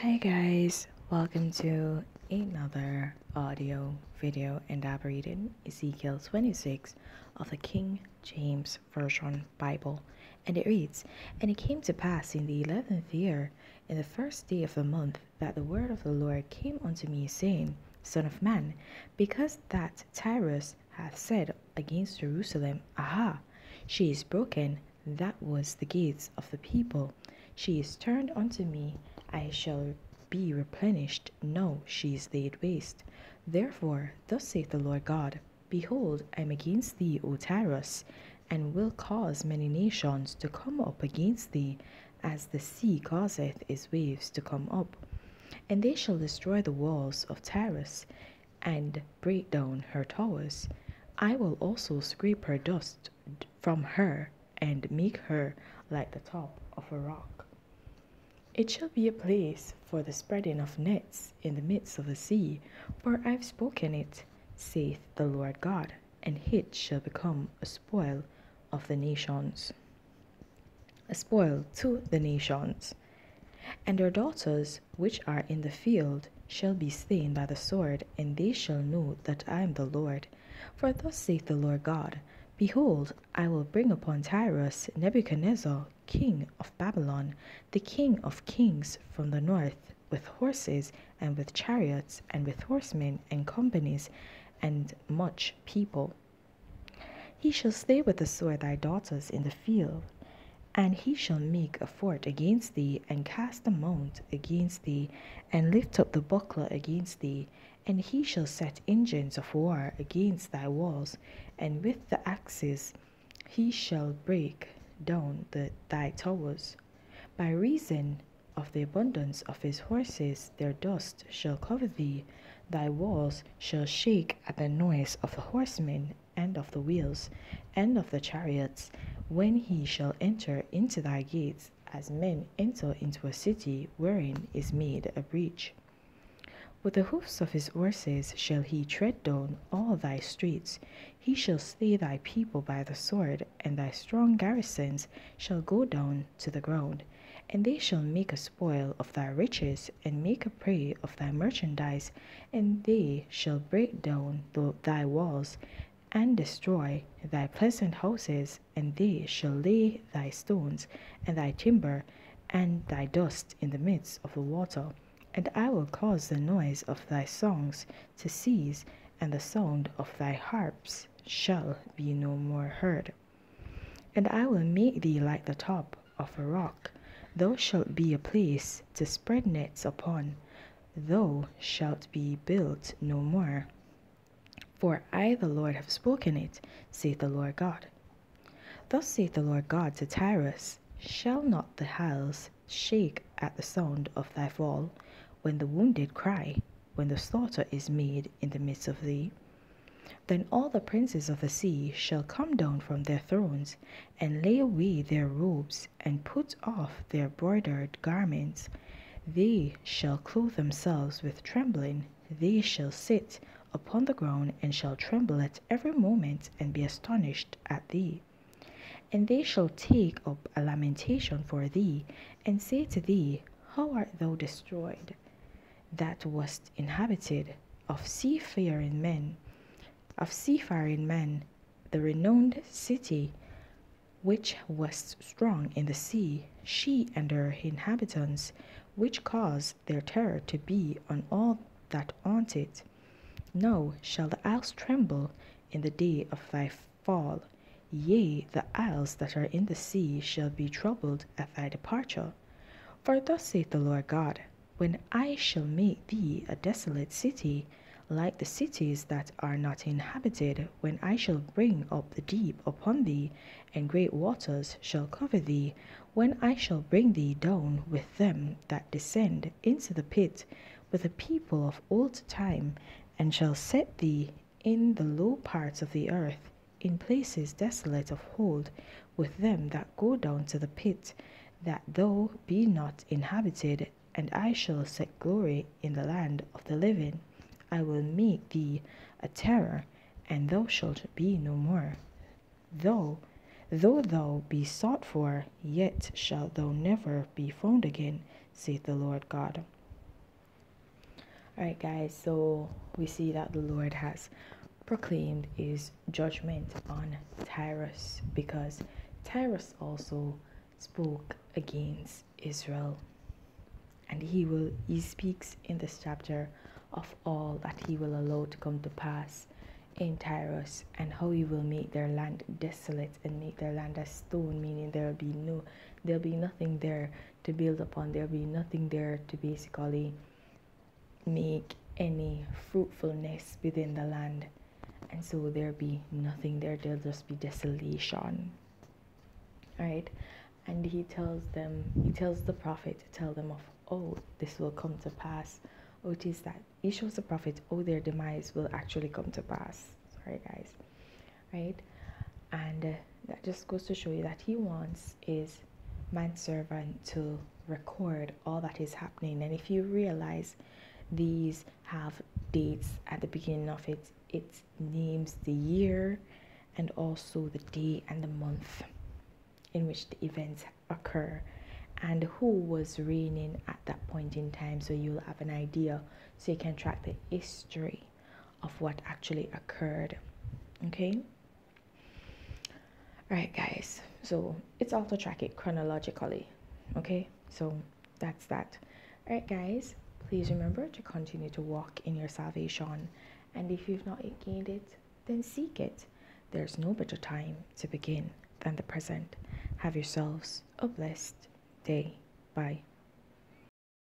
Hi guys, welcome to another audio video, and I'm reading Ezekiel 26 of the King James Version Bible, and it reads, "And it came to pass in the 11th year, in the first day of the month, that the word of the Lord came unto me, saying, Son of man, because that Tyrus hath said against Jerusalem, Aha, she is broken, that was the gates of the people, she is turned unto me, I shall be replenished. No, she is laid waste. Therefore, thus saith the Lord God, Behold, I am against thee, O Tyrus, and will cause many nations to come up against thee, as the sea causeth its waves to come up. And they shall destroy the walls of Tyrus, and break down her towers. I will also scrape her dust from her, and make her like the top of a rock. It shall be a place for the spreading of nets in the midst of the sea, for I have spoken it, saith the Lord God, and it shall become a spoil of the nations, a spoil to the nations. And their daughters which are in the field shall be slain by the sword, and they shall know that I am the Lord. For thus saith the Lord God, Behold, I will bring upon Tyrus Nebuchadnezzar, king of Babylon, the king of kings from the north, with horses, and with chariots, and with horsemen, and companies, and much people. He shall slay with the sword thy daughters in the field, and he shall make a fort against thee, and cast a mount against thee, and lift up the buckler against thee. And he shall set engines of war against thy walls, and with the axes he shall break down thy towers. By reason of the abundance of his horses, their dust shall cover thee. Thy walls shall shake at the noise of the horsemen, and of the wheels, and of the chariots, when he shall enter into thy gates, as men enter into a city wherein is made a breach. With the hoofs of his horses shall he tread down all thy streets. He shall slay thy people by the sword, and thy strong garrisons shall go down to the ground. And they shall make a spoil of thy riches, and make a prey of thy merchandise, and they shall break down thy walls, and destroy thy pleasant houses, and they shall lay thy stones, and thy timber, and thy dust in the midst of the water. And I will cause the noise of thy songs to cease, and the sound of thy harps shall be no more heard. And I will make thee like the top of a rock. Thou shalt be a place to spread nets upon. Thou shalt be built no more. For I, the Lord, have spoken it, saith the Lord God. Thus saith the Lord God to Tyrus, Shall not the hills shake at the sound of thy fall, when the wounded cry, when the slaughter is made in the midst of thee? Then all the princes of the sea shall come down from their thrones, and lay away their robes, and put off their broidered garments. They shall clothe themselves with trembling. They shall sit upon the ground, and shall tremble at every moment, and be astonished at thee. And they shall take up a lamentation for thee, and say to thee, How art thou destroyed, that wast inhabited of seafaring men, the renowned city, which was strong in the sea, she and her inhabitants, which caused their terror to be on all that haunt it. Now shall the isles tremble in the day of thy fall. Yea, the isles that are in the sea shall be troubled at thy departure. For thus saith the Lord God, When I shall make thee a desolate city, like the cities that are not inhabited, when I shall bring up the deep upon thee, and great waters shall cover thee, when I shall bring thee down with them that descend into the pit, with the people of old time, and shall set thee in the low parts of the earth, in places desolate of hold, with them that go down to the pit, that thou be not inhabited, and I shall set glory in the land of the living. I will make thee a terror, and thou shalt be no more. Though thou be sought for, yet shalt thou never be found again, saith the Lord God. Alright, guys, so we see that the Lord has proclaimed his judgment on Tyrus because Tyrus also spoke against Israel. And he speaks in this chapter of all that he will allow to come to pass in Tyrus, and how he will make their land desolate and make their land as stone, meaning there'll be nothing there to build upon. There'll be nothing there to basically make any fruitfulness within the land. And so there'll be nothing there. There'll just be desolation. Right? And he tells the prophet to tell them of, oh, this will come to pass. Oh, it is that he shows the prophet, oh, their demise will actually come to pass. Sorry, guys. Right? And that just goes to show you that he wants his manservant to record all that is happening. And if you realize these have dates at the beginning of it, it names the year and also the day and the month in which the events occur and who was reigning at that point in time, so you'll have an idea, so you can track the history of what actually occurred. Okay, all right, guys, so it's all to track it chronologically. Okay, so that's that. All right, guys, please remember to continue to walk in your salvation, and if you've not yet gained it, then seek it. There's no better time to begin than the present. Have yourselves a blessed day. Bye.